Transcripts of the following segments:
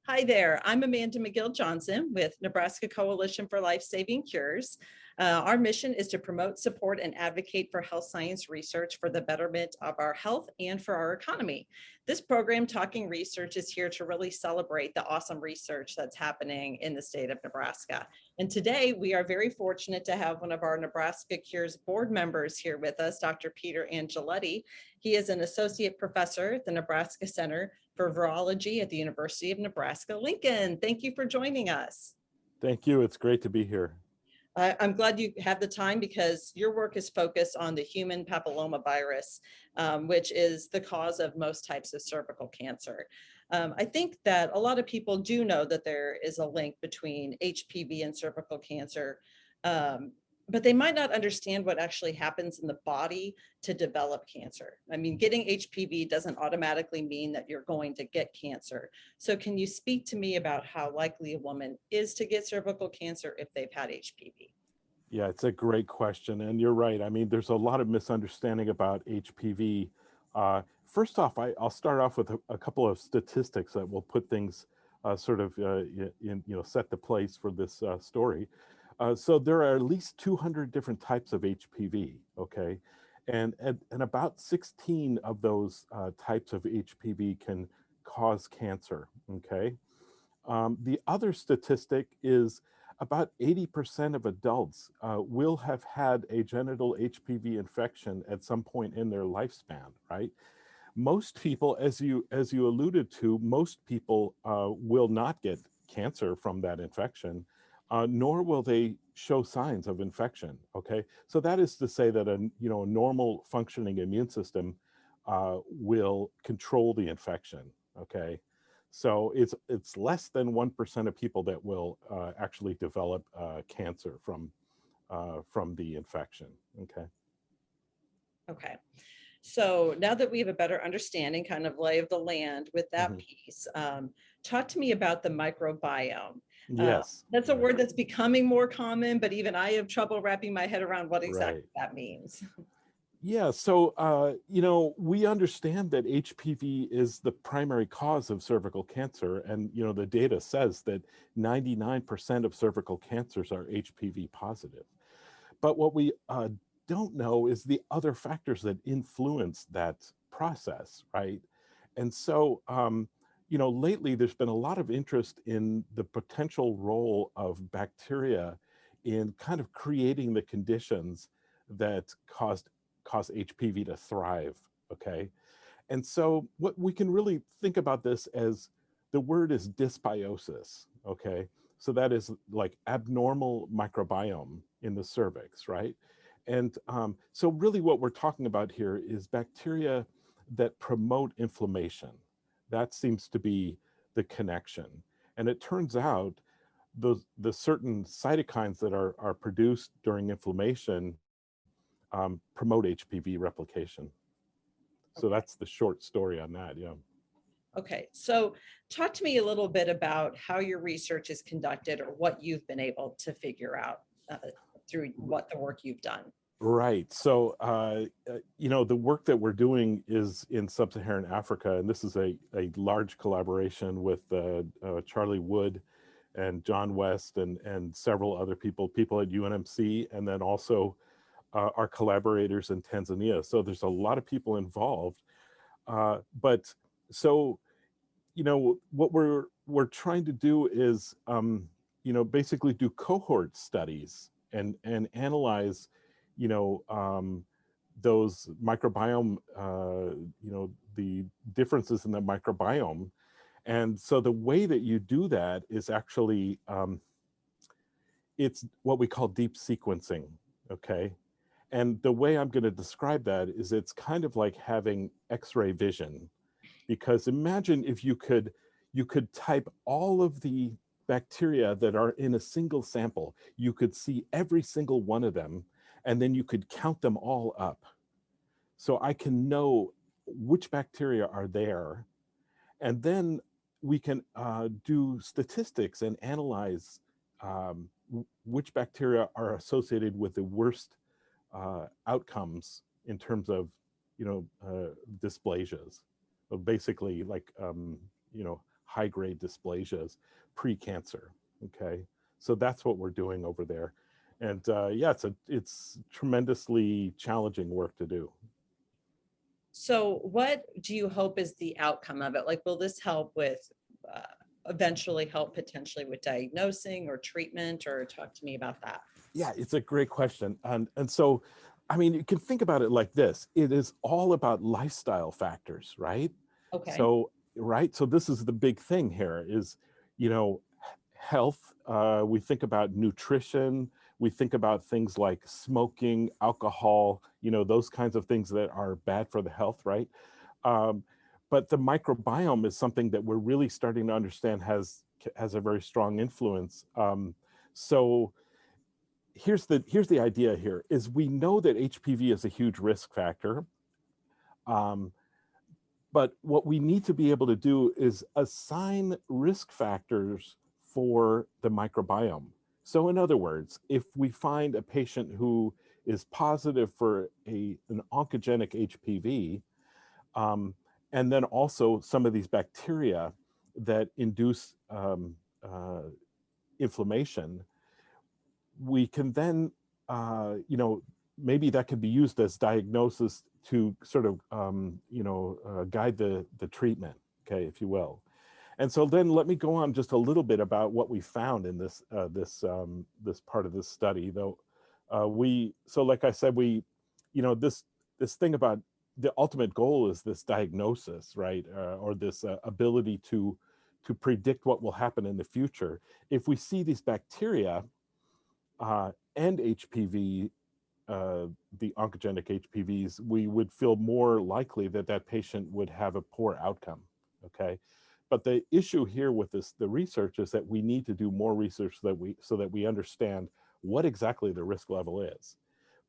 Hi there, I'm Amanda McGill Johnson with Nebraska Coalition for Life-Saving Cures. Our mission is to promote, support, and advocate for health science research for the betterment of our health and for our economy. This program, Talking Research, is here to really celebrate the awesome research that's happening in the state of Nebraska. And today we are very fortunate to have one of our Nebraska Cures board members here with us, Dr. Peter Angeletti. He is an associate professor at the Nebraska Center for Virology at the University of Nebraska, Lincoln. Thank you for joining us. Thank you. It's great to be here. I'm glad you have the time because your work is focused on the human papillomavirus, which is the cause of most types of cervical cancer. I think that a lot of people do know that there is a link between HPV and cervical cancer, but they might not understand what actually happens in the body to develop cancer. I mean, getting HPV doesn't automatically mean that you're going to get cancer. So can you speak to me about how likely a woman is to get cervical cancer if they've had HPV? Yeah, it's a great question. And you're right. I mean, there's a lot of misunderstanding about HPV. First off, I'll start off with a couple of statistics that will put things set the place for this story. So there are at least 200 different types of HPV, okay? And about 16 of those types of HPV can cause cancer, okay? The other statistic is about 80% of adults will have had a genital HPV infection at some point in their lifespan, right? Most people, as you alluded to, most people will not get cancer from that infection, nor will they show signs of infection. Okay, so that is to say that a normal functioning immune system will control the infection. Okay, so it's less than 1% of people that will actually develop cancer from the infection. Okay. Okay. So now that we have a better understanding, kind of lay of the land with that piece, talk to me about the microbiome. Yes. That's a word that's becoming more common, but even I have trouble wrapping my head around what exactly that means. Yeah, so, we understand that HPV is the primary cause of cervical cancer. And, the data says that 99% of cervical cancers are HPV positive. But what we don't know is the other factors that influence that process, right? And so, lately there's been a lot of interest in the potential role of bacteria in kind of creating the conditions that cause HPV to thrive, okay? And so what we can really think about this as the word is dysbiosis, okay? So that is like abnormal microbiome in the cervix, right? And so really what we're talking about here is bacteria that promote inflammation. That seems to be the connection. And it turns out the certain cytokines that are produced during inflammation promote HPV replication. So that's the short story on that, yeah. Okay, so talk to me a little bit about how your research is conducted or what you've been able to figure out through what the work you've done. Right. So, the work that we're doing is in Sub-Saharan Africa, and this is a large collaboration with Charlie Wood and John West and several other people at UNMC, and then also our collaborators in Tanzania. So there's a lot of people involved. But so, what we're trying to do is, basically do cohort studies and analyze, those microbiome, the differences in the microbiome. And so the way that you do that is actually, it's what we call deep sequencing, okay? And the way I'm going to describe that is it's kind of like having X-ray vision, because imagine if you could type all of the bacteria that are in a single sample. You could see every single one of them, and then you could count them all up. So I can know which bacteria are there, and then we can do statistics and analyze which bacteria are associated with the worst outcomes in terms of, dysplasias. So basically, like, high-grade dysplasias pre-cancer. Okay, so that's what we're doing over there, and yeah, it's tremendously challenging work to do. So what do you hope is the outcome of it? Like, will this help with eventually help potentially with diagnosing or treatment, or talk to me about that? Yeah, it's a great question. And so, I mean, you can think about it like this. It is all about lifestyle factors, right? Okay. So, right. So this is the big thing here is, you know, health. We think about nutrition. We think about things like smoking, alcohol, you know, those kinds of things that are bad for the health, right? Um, but the microbiome is something that we're really starting to understand has a very strong influence. So here's the idea here is we know that HPV is a huge risk factor. Um, but what we need to be able to do is assign risk factors for the microbiome. So in other words, if we find a patient who is positive for an oncogenic HPV, and then also some of these bacteria that induce inflammation, we can then, you know, maybe that could be used as diagnosis to sort of, guide the treatment, okay, if you will. And so then let me go on just a little bit about what we found in this this part of this study. Though so like I said, this thing about the ultimate goal is this diagnosis, right, or this ability to predict what will happen in the future. If we see these bacteria and HPV, the oncogenic HPVs, we would feel more likely that that patient would have a poor outcome. Okay, but the issue here with the research is that we need to do more research so that we understand what exactly the risk level is.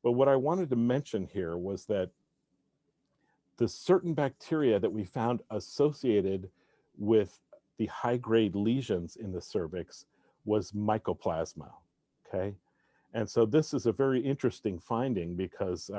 But what I wanted to mention here was that the certain bacteria that we found associated with the high-grade lesions in the cervix was mycoplasma. Okay. And so this is a very interesting finding because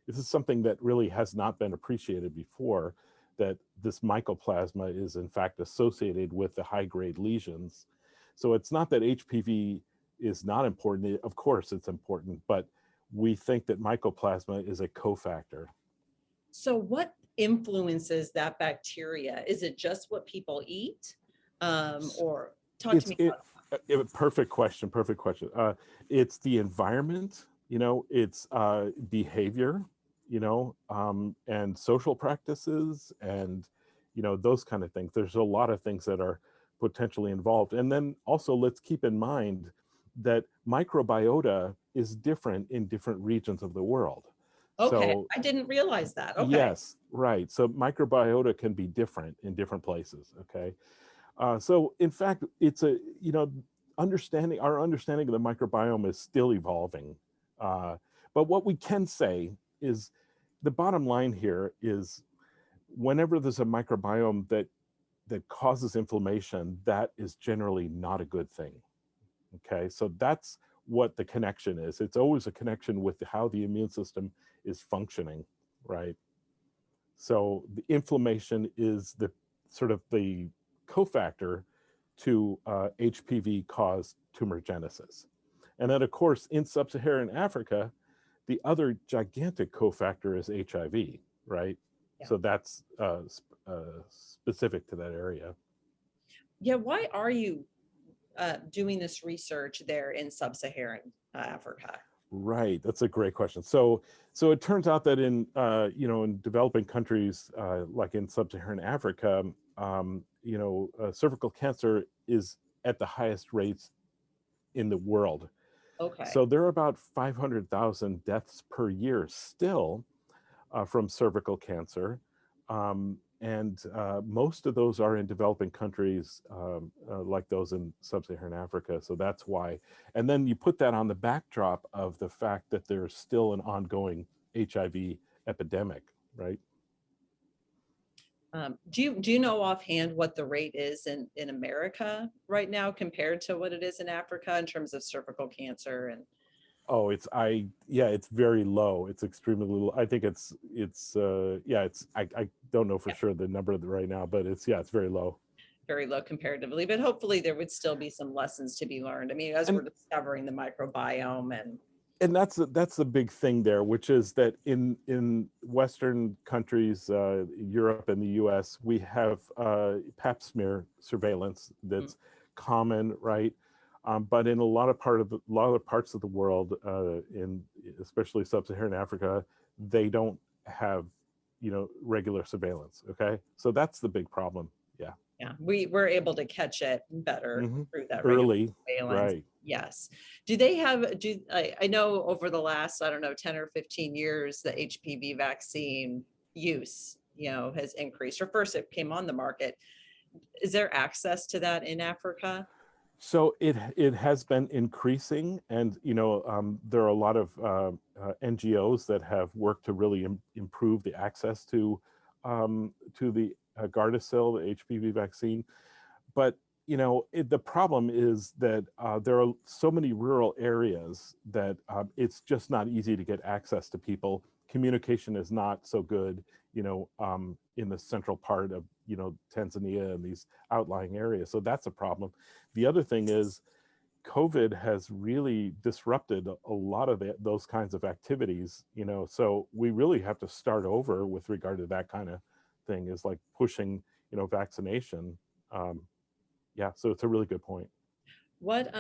this is something that really has not been appreciated before, that this mycoplasma is in fact associated with the high-grade lesions. So it's not that HPV is not important. Of course it's important, but we think that mycoplasma is a cofactor. So what influences that bacteria? Is it just what people eat? Or talk to me about Perfect question. Perfect question. It's the environment, you know, it's behavior, you know, and social practices, and you know, those kind of things. There's a lot of things that are potentially involved. And then also let's keep in mind that microbiota is different in different regions of the world. Okay, So I didn't realize that. Okay. yes, right. So microbiota can be different in different places. Okay. So in fact, it's our understanding of the microbiome is still evolving. But what we can say is the bottom line here is whenever there's a microbiome that causes inflammation, that is generally not a good thing. Okay, so that's what the connection is. It's always a connection with how the immune system is functioning, right? So the inflammation is the sort of the cofactor to HPV-caused tumorigenesis. And then, of course, in sub-Saharan Africa, the other gigantic cofactor is HIV, right? Yeah. So that's specific to that area. Yeah, why are you doing this research there in sub-Saharan Africa? Right, that's a great question. So it turns out that in in developing countries like in sub-Saharan Africa, cervical cancer is at the highest rates in the world. Okay. So there are about 500,000 deaths per year still from cervical cancer. And most of those are in developing countries like those in sub-Saharan Africa. So that's why. And then you put that on the backdrop of the fact that there's still an ongoing HIV epidemic, right? Do you know offhand what the rate is in America right now compared to what it is in Africa in terms of cervical cancer? And oh, it's very low. It's extremely low. I think I don't know for sure the number right now, but it's very low. very low comparatively, but hopefully there would still be some lessons to be learned. I mean, as we're And discovering the microbiome and that's the big thing there, which is that in Western countries, Europe and the U.S., we have Pap smear surveillance mm, that's common, right? But in a lot of parts of the world, in especially sub-Saharan Africa, they don't have, regular surveillance. Okay, so that's the big problem. Yeah. yeah, we were able to catch it better Hmm. through that regular Early, surveillance. right? Yes. Do they have, I know over the last, I don't know, 10 or 15 years, the HPV vaccine use, has increased, or first it came on the market. Is there access to that in Africa? So it has been increasing, and there are a lot of NGOs that have worked to really improve the access to the Gardasil, the HPV vaccine. But the problem is that there are so many rural areas that it's just not easy to get access to people. Communication is not so good, in the central part of Tanzania and these outlying areas. So that's a problem. The other thing is COVID has really disrupted a lot of those kinds of activities. So we really have to start over with regard to that kind of thing. Is like pushing vaccination. Um, yeah, so it's a really good point. What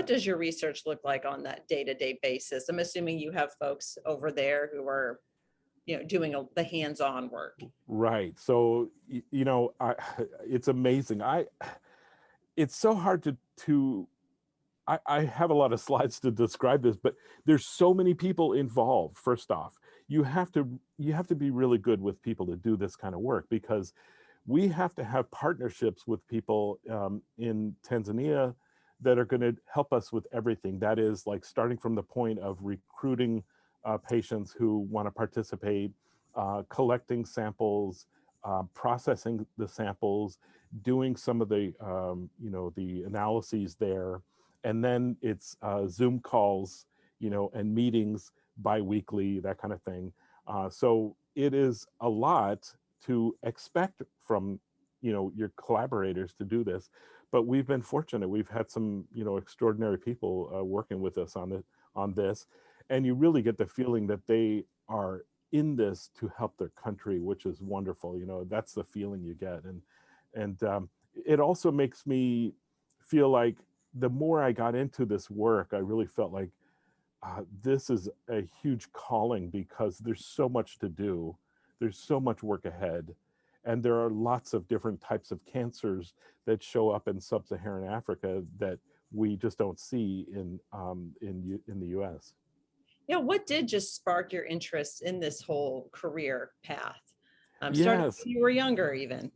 does your research look like on that day-to-day basis? I'm assuming you have folks over there who are, doing the hands-on work. Right. So it's amazing. It's so hard to I have a lot of slides to describe this, but there's so many people involved. First off, you have to be really good with people to do this kind of work, because we have to have partnerships with people in Tanzania that are going to help us with everything. That is, like, starting from the point of recruiting patients who want to participate, collecting samples, processing the samples, doing some of the analyses there, and then it's Zoom calls, and meetings biweekly, that kind of thing. So it is a lot to expect from your collaborators to do this, but we've been fortunate. We've had some extraordinary people working with us on this, and you really get the feeling that they are in this to help their country, which is wonderful. That's the feeling you get. And it also makes me feel like the more I got into this work, I really felt like this is a huge calling, because there's so much to do. There's so much work ahead. And there are lots of different types of cancers that show up in sub-Saharan Africa that we just don't see in the US. Yeah, what did just spark your interest in this whole career path? Starting Yes. when you were younger, even.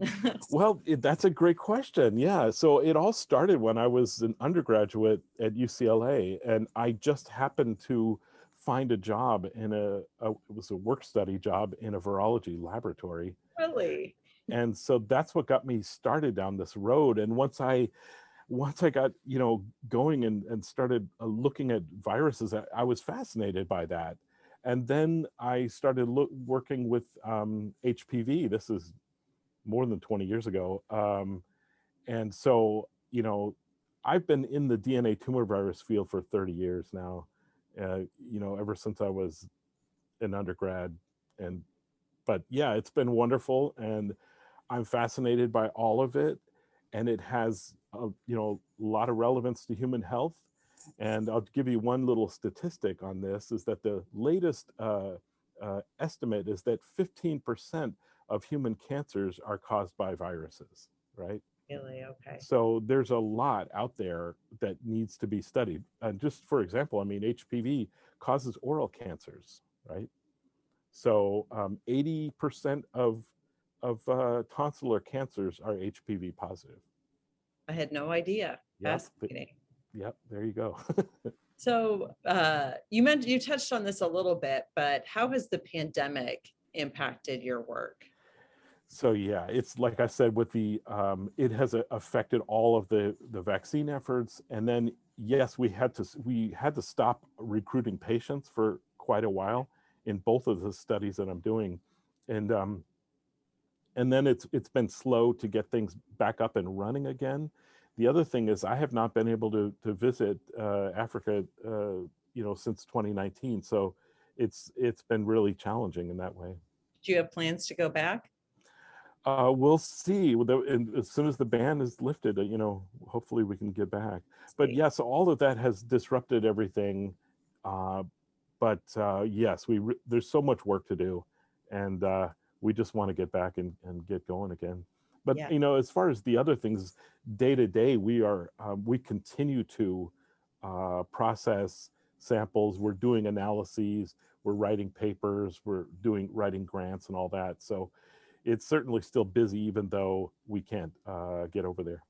Well, that's a great question. Yeah. So it all started when I was an undergraduate at UCLA, and I just happened to find a job it was a work study job in a virology laboratory. Really? And so that's what got me started down this road. And once I got, going and started looking at viruses, I was fascinated by that. And then I started working with HPV. This is more than 20 years ago. And so, I've been in the DNA tumor virus field for 30 years now, ever since I was an undergrad. But yeah, it's been wonderful. And I'm fascinated by all of it. And it has, a lot of relevance to human health. And I'll give you one little statistic on this, is that the latest estimate is that 15% of human cancers are caused by viruses, right? Really? Okay. So there's a lot out there that needs to be studied. And just for example, I mean, HPV causes oral cancers, right? So 80% of tonsillar cancers are HPV positive. I had no idea. Yep. Fascinating. Yep. There you go. So you touched on this a little bit, but how has the pandemic impacted your work? So yeah, it's like I said, with it has affected all of the vaccine efforts, and then yes, we had to stop recruiting patients for quite a while in both of the studies that I'm doing, and and then it's been slow to get things back up and running again. The other thing is I have not been able to visit Africa, since 2019. So it's been really challenging in that way. Do you have plans to go back? We'll see. And as soon as the ban is lifted, hopefully we can get back. But yes, all of that has disrupted everything. But yes, there's so much work to do, and we just want to get back and get going again. But Yeah. as far as the other things, day to day, we continue to process samples. We're doing analyses. We're writing papers. We're writing grants and all that. So it's certainly still busy, even though we can't get over there.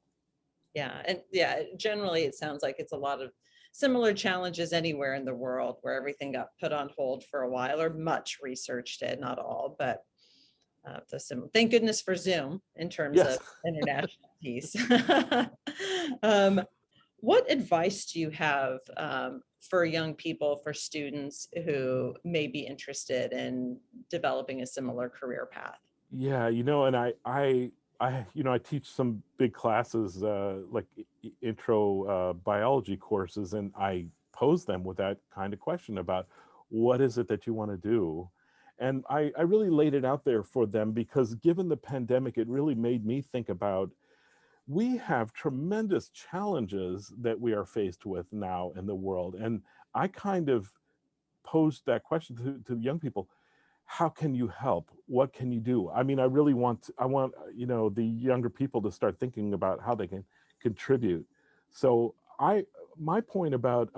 Yeah, and yeah, generally it sounds like it's a lot of similar challenges anywhere in the world where everything got put on hold for a while, or much research did, not all, but thank goodness for Zoom in terms Yes. of international piece. What advice do you have for young people, for students who may be interested in developing a similar career path? Yeah, and I teach some big classes like intro biology courses, and I pose them with that kind of question about what is it that you want to do. And I really laid it out there for them because given the pandemic, it really made me think about, we have tremendous challenges that we are faced with now in the world. And I kind of posed that question to young people. How can you help? What can you do? I mean, I want the younger people to start thinking about how they can contribute. So my point about,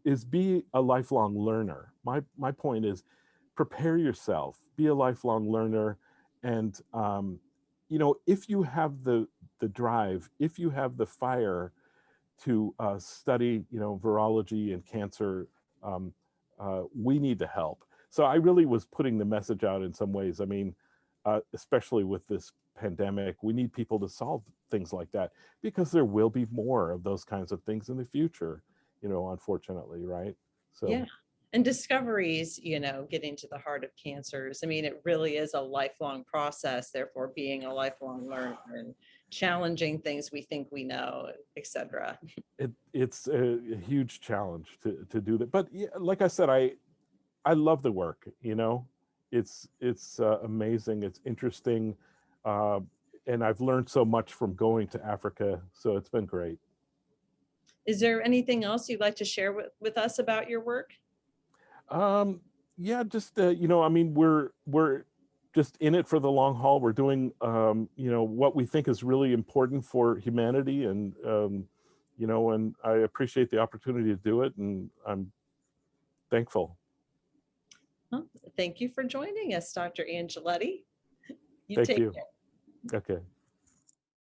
is be a lifelong learner. My point is prepare yourself, be a lifelong learner. And, if you have the drive, if you have the fire to study, virology and cancer, we need the help. So I really was putting the message out in some ways. I mean, especially with this pandemic, we need people to solve things like that because there will be more of those kinds of things in the future, unfortunately, right? So yeah. And discoveries, getting to the heart of cancers. I mean, it really is a lifelong process, therefore being a lifelong learner and challenging things we think we know, et cetera. It's a huge challenge to do that. But yeah, like I said, I love the work, it's amazing. It's interesting. And I've learned so much from going to Africa. So it's been great. Is there anything else you'd like to share with us about your work? Yeah, just, I mean, we're just in it for the long haul. We're doing, what we think is really important for humanity. And, and I appreciate the opportunity to do it. And I'm thankful. Well, thank you for joining us, Dr. Angeletti. Thank Take you. care. Okay.